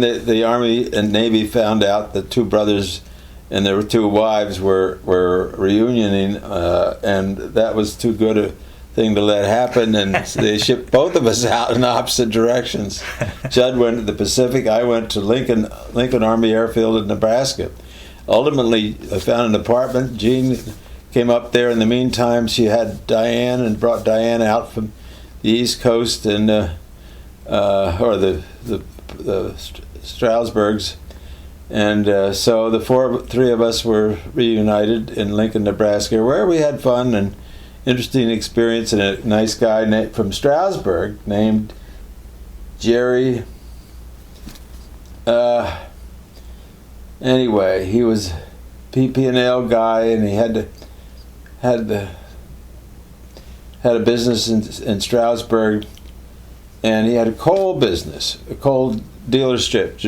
The Army and Navy found out that two brothers and their two wives were reunioning, and that was too good a thing to let happen, and they shipped both of us out in opposite directions. Judd went to the Pacific, I went to Lincoln Army Airfield in Nebraska. Ultimately, I found an apartment. Jean came up there. In the meantime, she had Diane and brought Diane out from the East Coast, and or the Stroudsburgs, and so the three of us were reunited in Lincoln, Nebraska, where we had fun and interesting experience, and a nice guy from Stroudsburg named Jerry. Anyway, he was PP&L guy, and he had a business in Stroudsburg, and he had a coal business, a coal dealership.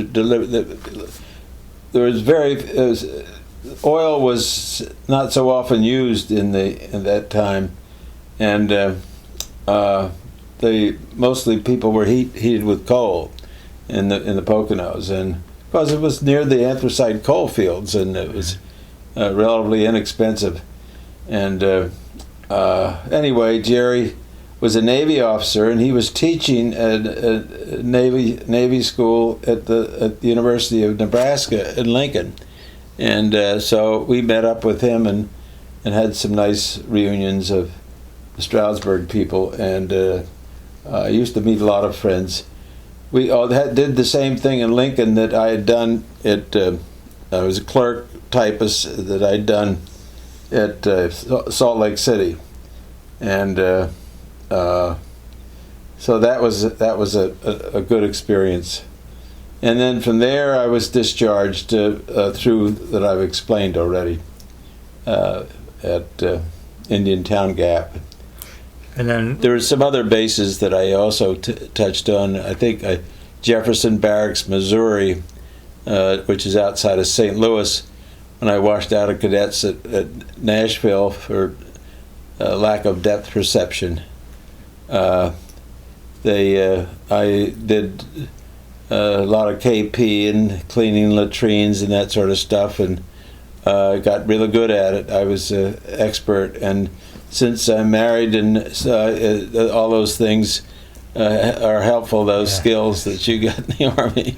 Oil was not so often used in that time, and mostly people were heated with coal in the Poconos, and because it was near the anthracite coal fields, and it was relatively inexpensive. And anyway, Jerry was a Navy officer, and he was teaching at a Navy school at the University of Nebraska in Lincoln, and so we met up with him and had some nice reunions of the Stroudsburg people, and I used to meet a lot of friends. We all did the same thing in Lincoln that I had done at. I was a clerk typist that I'd done at Salt Lake City, and so that was a good experience. And then from there, I was discharged through that I've explained already at Indian Town Gap. And then there were some other bases that I also touched on. I think Jefferson Barracks, Missouri, which is outside of St. Louis, when I washed out of cadets at Nashville for lack of depth perception. I did a lot of KP and cleaning latrines and that sort of stuff, and got really good at it. I was an expert, and since I'm married, and all those things are helpful, those skills that you got in the Army.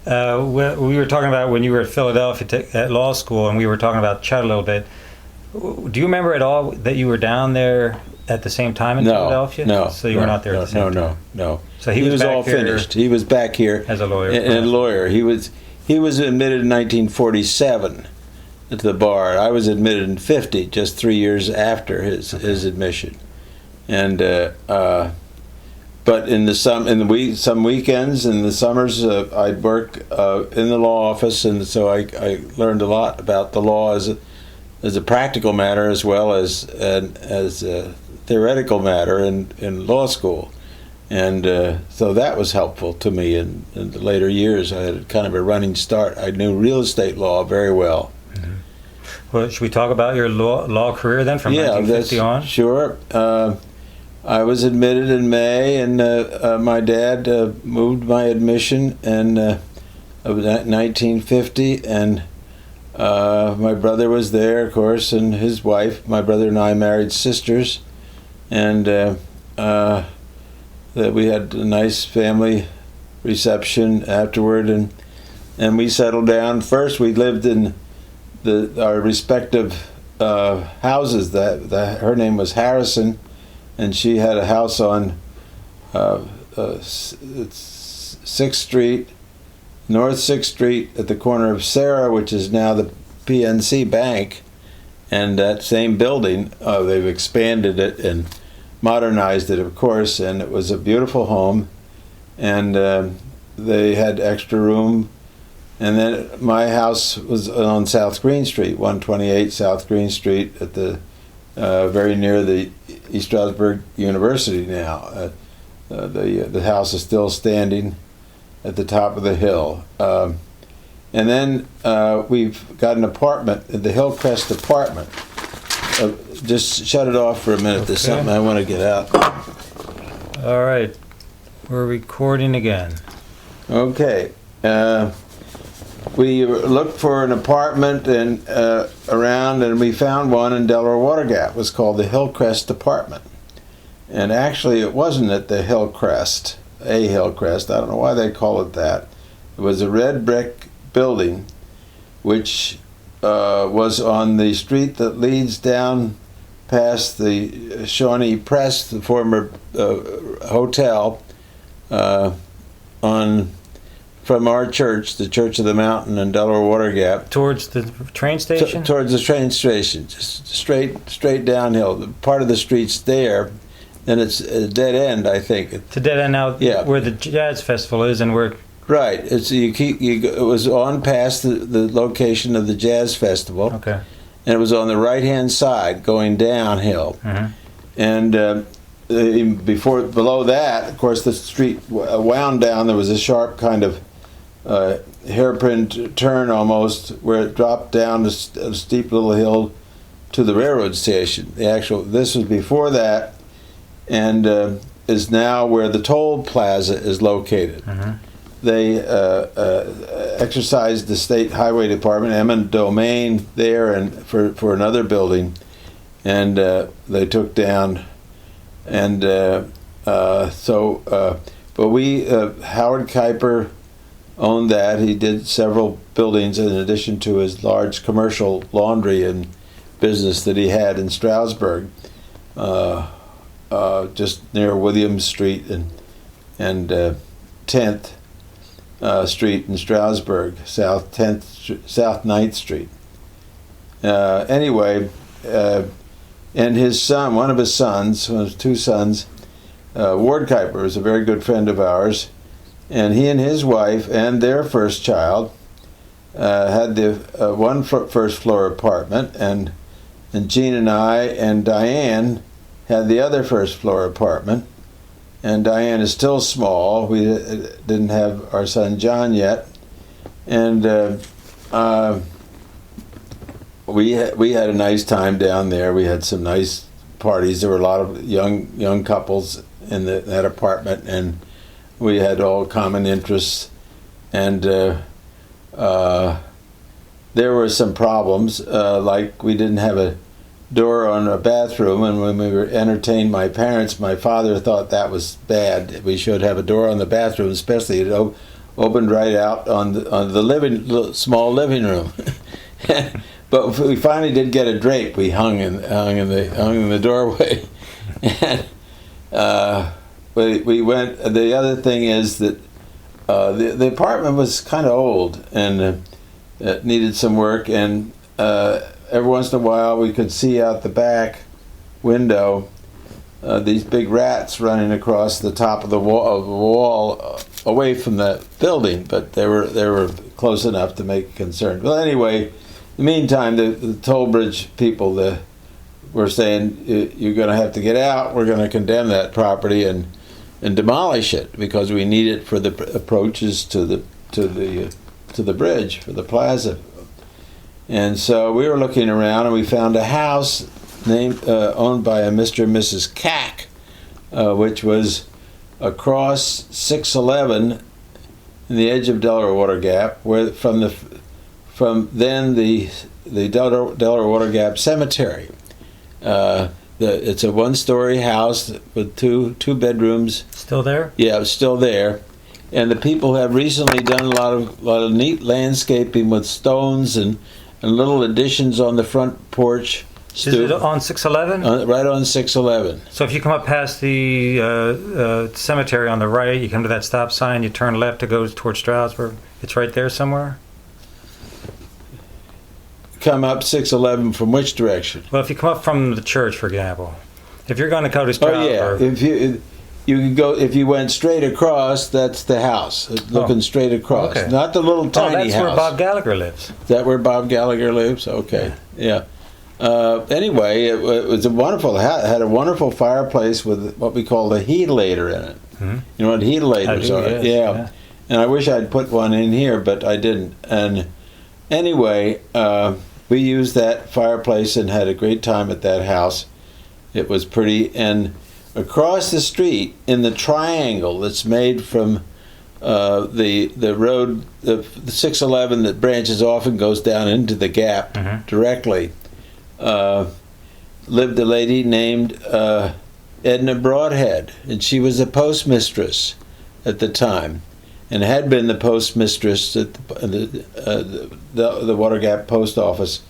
We were talking about when you were at Philadelphia at law school, and we were talking about Chet a little bit. Do you remember at all that you were down there at the same time in Philadelphia? No. So you were not there at the same time? No. So he was all finished. He was back here as a lawyer. A lawyer. He was admitted in 1947 to the bar. I was admitted in 50, just 3 years after his admission. And but some weekends in the summers, I'd work in the law office, and so I learned a lot about the law as a practical matter as well as a theoretical matter in law school. And so that was helpful to me in the later years. I had kind of a running start. I knew real estate law very well. Mm-hmm. Well, should we talk about your law career then from 1950 on? Sure. I was admitted in May, and my dad moved my admission of 1950, and my brother was there, of course, and his wife. My brother and I married sisters, and that we had a nice family reception afterward, and we settled down. First, we lived in our respective houses. Her name was Harrison, and she had a house on 6th Street, North 6th Street, at the corner of Sarah, which is now the PNC Bank, and that same building, they've expanded it and modernized it, of course, and it was a beautiful home, and they had extra room. And then my house was on South Green Street, 128 South Green Street, at the very near the East Stroudsburg University now. The house is still standing at the top of the hill. And then we've got an apartment, the Hillcrest apartment. Just shut it off for a minute. Okay. There's something I want to get out. All right. We're recording again. Okay. We looked for an apartment and around, and we found one in Delaware Water Gap. It was called the Hillcrest Apartment. And actually, it wasn't at the Hillcrest, a Hillcrest. I don't know why they call it that. It was a red brick building, which was on the street that leads down past the Shawnee Press, the former hotel, from our church, the Church of the Mountain in Delaware Water Gap. Towards the train station? Towards the train station, just straight downhill. Part of the street's there, and it's a dead end, I think. It's a dead end now, yeah, where the jazz festival is, and where. Right. It's it was on past the location of the jazz festival. Okay. And it was on the right-hand side, going downhill. Mm-hmm. And below that, of course, the street wound down. There was a sharp kind of hairpin turn almost, where it dropped down a steep little hill to the railroad station. This was before that, and is now where the toll plaza is located. Mm-hmm. They exercised the state highway department, eminent domain there, and for another building, and they took down, and but Howard Kuiper owned that. He did several buildings in addition to his large commercial laundry and business that he had in Stroudsburg, just near Williams Street and 10th Street in Stroudsburg, South 9th Street. Anyway, and his son, one of his two sons, Ward Kuiper, was a very good friend of ours, and he and his wife and their first child had the one first floor apartment, and Jean and I and Diane had the other first floor apartment. And Diane is still small. We didn't have our son John yet, and we had a nice time down there. We had some nice parties. There were a lot of young couples in that apartment, and we had all common interests. And there were some problems, like we didn't have a door on a bathroom, and when we were entertained my parents, my father thought that was bad. We should have a door on the bathroom, especially it opened right out on the small living room. But we finally did get a drape. We hung in the doorway, and we went. The other thing is that the apartment was kind of old, and it needed some work, and every once in a while we could see out the back window these big rats running across the top of the wall away from the building, but they were close enough to make a concern. Well, anyway, in the meantime, the toll bridge people were saying, you're going to have to get out. We're going to condemn that property and demolish it because we need it for the approaches to the bridge, for the plaza. And so we were looking around, and we found a house owned by a Mr. and Mrs. Cack, which was across 611 in the edge of Delaware Water Gap, where from then the Delaware Water Gap Cemetery. It's a one-story house with two bedrooms. Still there? Yeah, it's still there. And the people have recently done a lot of neat landscaping with stones and little additions on the front porch. Is it on 611? Right on 611. So if you come up past the cemetery on the right, you come to that stop sign, you turn left to go towards Stroudsburg. It's right there somewhere? Come up 611 from which direction? Well, if you come up from the church, for example. If you're going to go to Stroudsburg... Oh, yeah. You could go, if you went straight across, that's the house, looking straight across. Okay. Not the little tiny house. That's where Bob Gallagher lives. Is that where Bob Gallagher lives? Okay, yeah. Anyway, it was a wonderful, had a wonderful fireplace with what we call the heatilator in it. Mm-hmm. You know what heatilators are? Yes, yeah. And I wish I'd put one in here, but I didn't. And anyway, we used that fireplace and had a great time at that house. It was pretty, and across the street in the triangle that's made from the road, the 611 that branches off and goes down into the gap directly, lived a lady named Edna Broadhead, and she was a postmistress at the time, and had been the postmistress at the Water Gap Post Office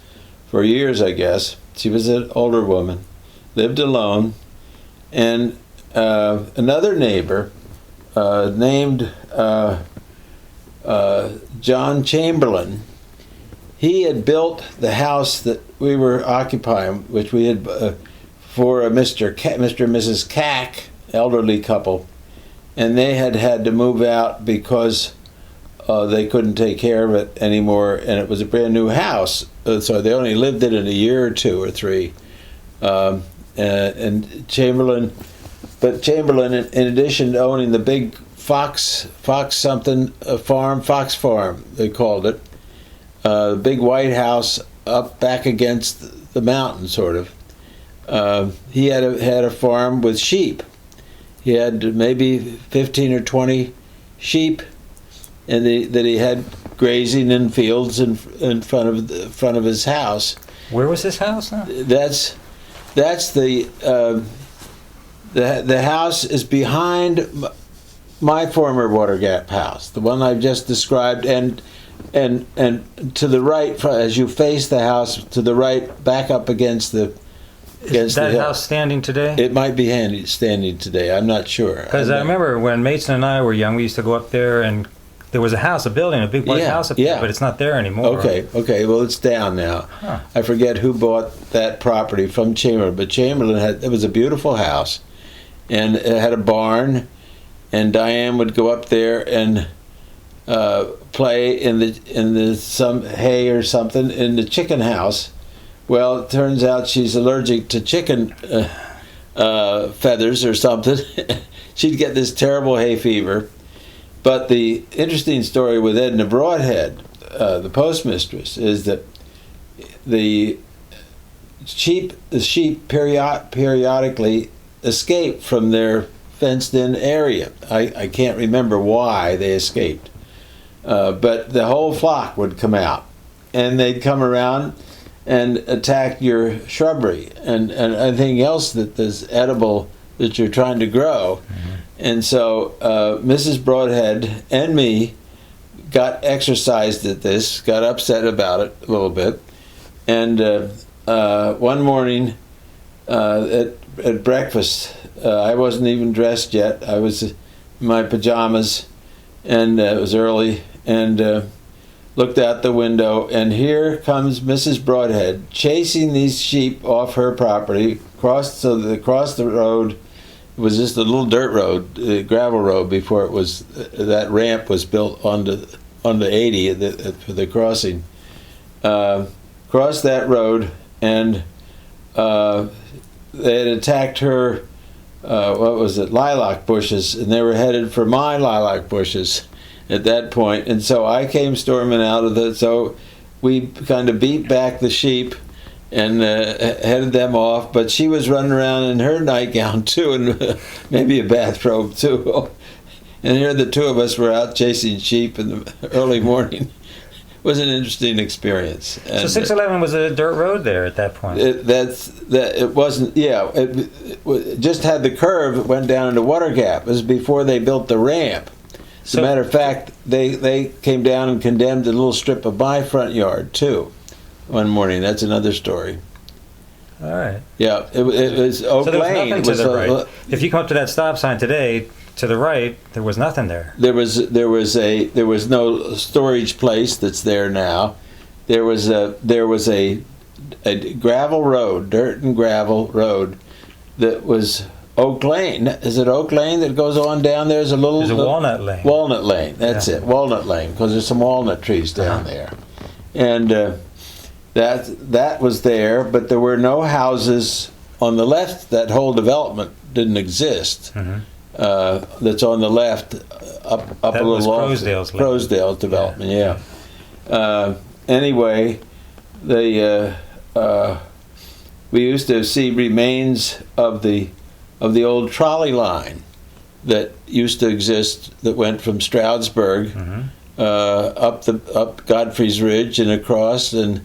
for years, I guess. She was an older woman, lived alone, and another neighbor named John Chamberlain. He had built the house that we were occupying, which we had for Mr. and Mrs. Cack, elderly couple, and they had to move out because they couldn't take care of it anymore, and it was a brand new house, so they only lived in it a year or two or three. And Chamberlain, in addition to owning the big Fox Farm, they called it, the big white house up back against the mountain, sort of. He had a farm with sheep. He had maybe 15 or 20 sheep, and that he had grazing in fields in front of his house. Where was his house now? That's the house is behind my former Water Gap house, the one I've just described, and to the right, as you face the house, to the right, back up against the. Is that house standing today? It might be standing today. I'm not sure. Because I remember when Mason and I were young, we used to go up there, and there was a building, a big white house up there, but it's not there anymore. Okay. Well, it's down now. Huh. I forget who bought that property from Chamberlain, but Chamberlain it was a beautiful house, and it had a barn, and Diane would go up there and play in the some hay or something in the chicken house. Well, it turns out she's allergic to chicken feathers or something. She'd get this terrible hay fever. But the interesting story with Edna Broadhead, the postmistress, is that the sheep periodically escape from their fenced-in area. I can't remember why they escaped. But the whole flock would come out, and they'd come around and attack your shrubbery and anything else that is edible that you're trying to grow. And so Mrs. Broadhead and me got exercised at this, got upset about it a little bit. And one morning at breakfast, I wasn't even dressed yet. I was in my pajamas, and it was early, and looked out the window, and here comes Mrs. Broadhead chasing these sheep off her property, across the road. It was just a little dirt road, gravel road, before it was that ramp was built onto 80 for the crossing. Crossed that road, and they had attacked her. Lilac bushes, and they were headed for my lilac bushes at that point. And so I came storming out of so we kind of beat back the sheep and headed them off, but she was running around in her nightgown too, and maybe a bathrobe too. And here the two of us were out chasing sheep in the early morning. It was an interesting experience. And so 611 was a dirt road there at that point. It wasn't. Yeah, it just had the curve. It went down into Water Gap. It was before they built the ramp. As a matter of fact, they came down and condemned a little strip of my front yard too, one morning. That's another story. All right. Yeah, it was Oak Lane. Nothing to the right. If you come up to that stop sign today, to the right, there was nothing there. There was no storage place that's there now. There was a gravel road, dirt and gravel road, that was Oak Lane. Is it Oak Lane that goes on down there? There's a Walnut Lane. Walnut Lane. That's it. Walnut Lane, because there's some walnut trees down there, and that was there. But there were no houses on the left. That whole development didn't exist. That's on the left, up a little off. Croasdale's development. Yeah. Anyway, we used to see remains of the old trolley line that used to exist that went from Stroudsburg up Godfrey's Ridge and across and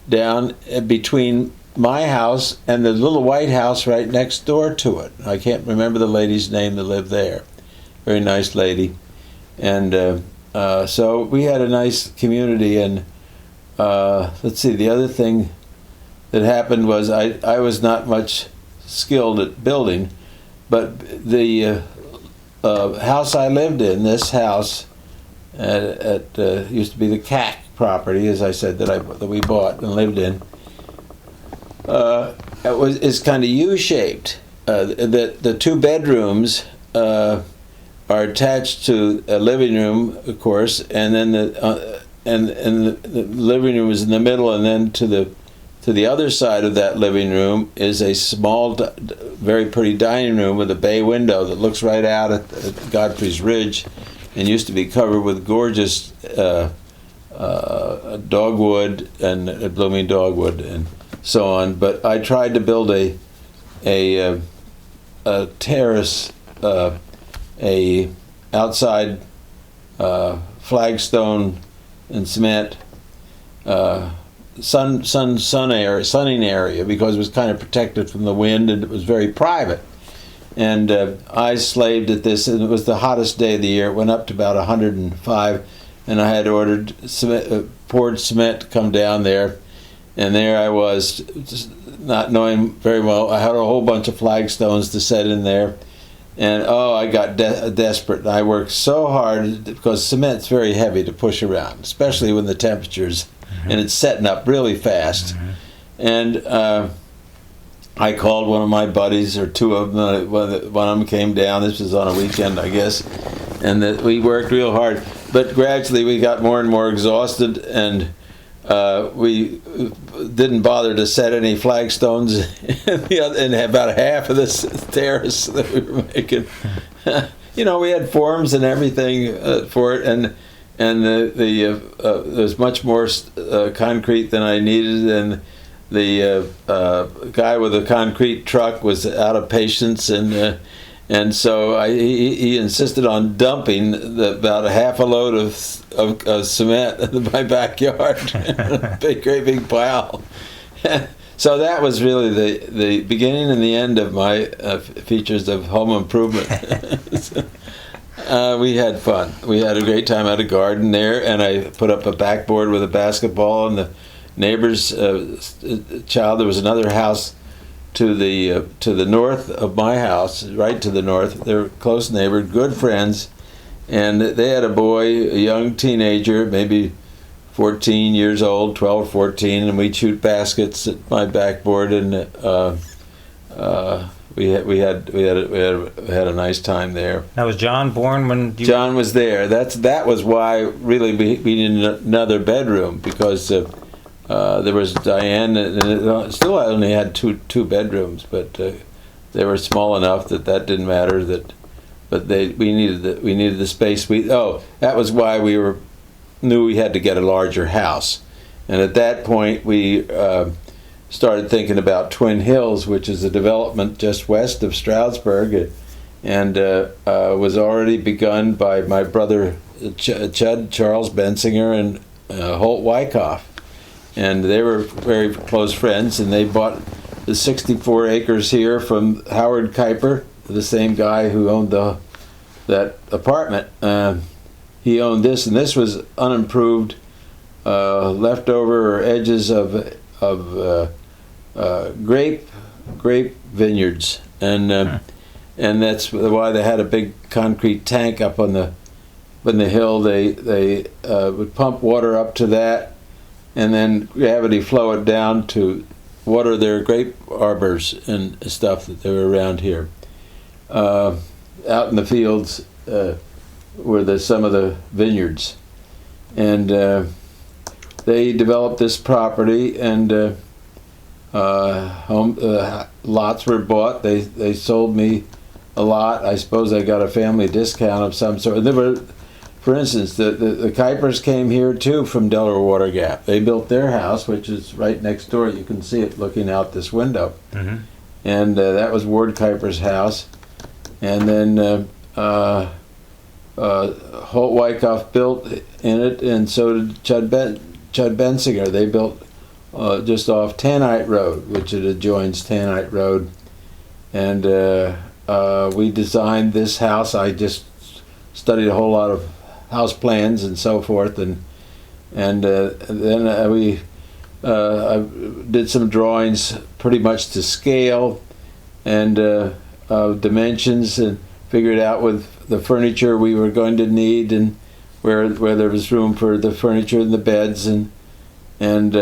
down between my house and the little white house right next door to it. I can't remember the lady's name that lived there. Very nice lady. And so we had a nice community. And let's see, the other thing that happened was I was not much skilled at building, but the house I lived in, this house used to be the CAC property, as I said, that we bought and lived in. Is kind of U-shaped. The two bedrooms are attached to a living room, of course, and then the living room is in the middle, and then to the other side of that living room is a small, very pretty dining room with a bay window that looks right out at Godfrey's Ridge, and used to be covered with gorgeous dogwood and blooming dogwood and so on. But I tried to build a terrace, a outside flagstone and cement sunning area, because it was kind of protected from the wind and it was very private. And I slaved at this, and it was the hottest day of the year. It went up to about 105, and I had ordered poured cement to come down there. And there I was, just not knowing very well. I had a whole bunch of flagstones to set in there. And I got desperate. I worked so hard because cement's very heavy to push around, especially when the temperatures, and it's setting up really fast. And I called one of my buddies, or two of them. One of them came down. This was on a weekend, I guess. And we worked real hard. But gradually we got more and more exhausted, and we didn't bother to set any flagstones in about half of this terrace that we were making. We had forms and everything for it, and there's much more concrete than I needed, and the guy with the concrete truck was out of patience, and so he insisted on dumping about a half a load of cement in my backyard, great big pile. So that was really the beginning and the end of my features of home improvement. We had fun. We had a great time at a garden there, and I put up a backboard with a basketball, and the neighbor's child. There was another house to the north of my house, right to the north. They were close neighbors, good friends, and they had a boy, a young teenager, maybe 14 years old, 12 or 14, and we'd shoot baskets at my backboard, and we had a nice time there. Now, was John born when you... John was there. That was why really we needed another bedroom, because there was Diane, and it still only had two bedrooms, but they were small enough that didn't matter. But we needed the space. That was why we knew we had to get a larger house, and at that point we started thinking about Twin Hills, which is a development just west of Stroudsburg, and was already begun by my brother Charles Bensinger and Holt Wyckoff. And they were very close friends, and they bought the 64 acres here from Howard Kuiper, the same guy who owned that apartment. He owned this, and this was unimproved, leftover edges of grape vineyards, and that's why they had a big concrete tank up on the hill. They would pump water up to that, and then gravity flow it down to water their grape arbors and stuff that they were around here. Out in the fields were some of the vineyards, and they developed this property, and lots were bought. They sold me a lot. I suppose I got a family discount of some sort. There were, for instance, the Kuipers came here too from Delaware Water Gap. They built their house, which is right next door. You can see it looking out this window. Mm-hmm. And that was Ward Kuiper's house. And then Holt Wyckoff built in it, and so did Chud Bensinger. They built just off Tanite Road, which it adjoins Tanite Road, and we designed this house. I just studied a whole lot of house plans and so forth, and then we I did some drawings pretty much to scale and dimensions, and figured out with the furniture we were going to need, and where there was room for the furniture and the beds, and then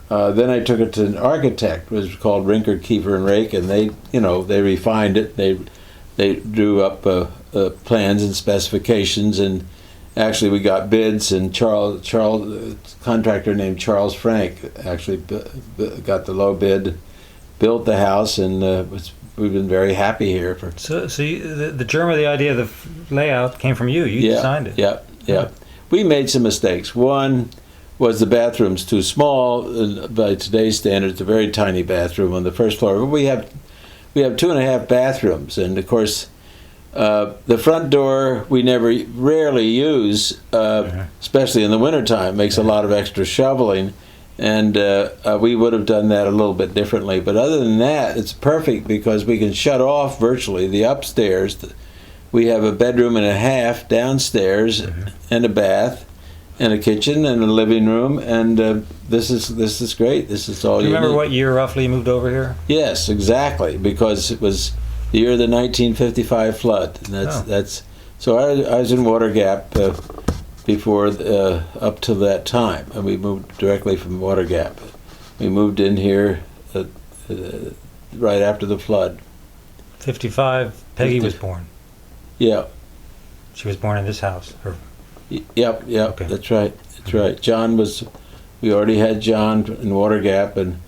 I took it to an architect. It was called Rinker, Kiefer and Rake, and they refined it. They drew up plans and specifications, and actually we got bids, and Charles a contractor named Charles Frank actually got the low bid, built the house, and we've been very happy here. So the germ of the idea of the layout came from you. You designed it. Yeah. We made some mistakes. One was the bathroom's too small. By today's standards, a very tiny bathroom on the first floor. But we have 2.5 bathrooms, and of course, the front door we rarely use, especially in the wintertime. It makes a lot of extra shoveling. And we would have done that a little bit differently. But other than that, it's perfect because we can shut off virtually the upstairs. We have a bedroom and a half downstairs, and a bath, and a kitchen, and a living room. And this is great. This is all you need. Do you remember what year roughly you moved over here? Yes, exactly, because it was the year of the 1955 flood. And that's so I was in Water Gap before up to that time, and we moved directly from Water Gap. We moved in here right after the flood. 55. Peggy was born. Yeah. She was born in this house. Yep. Okay. That's right. John was. We already had John in Water Gap, and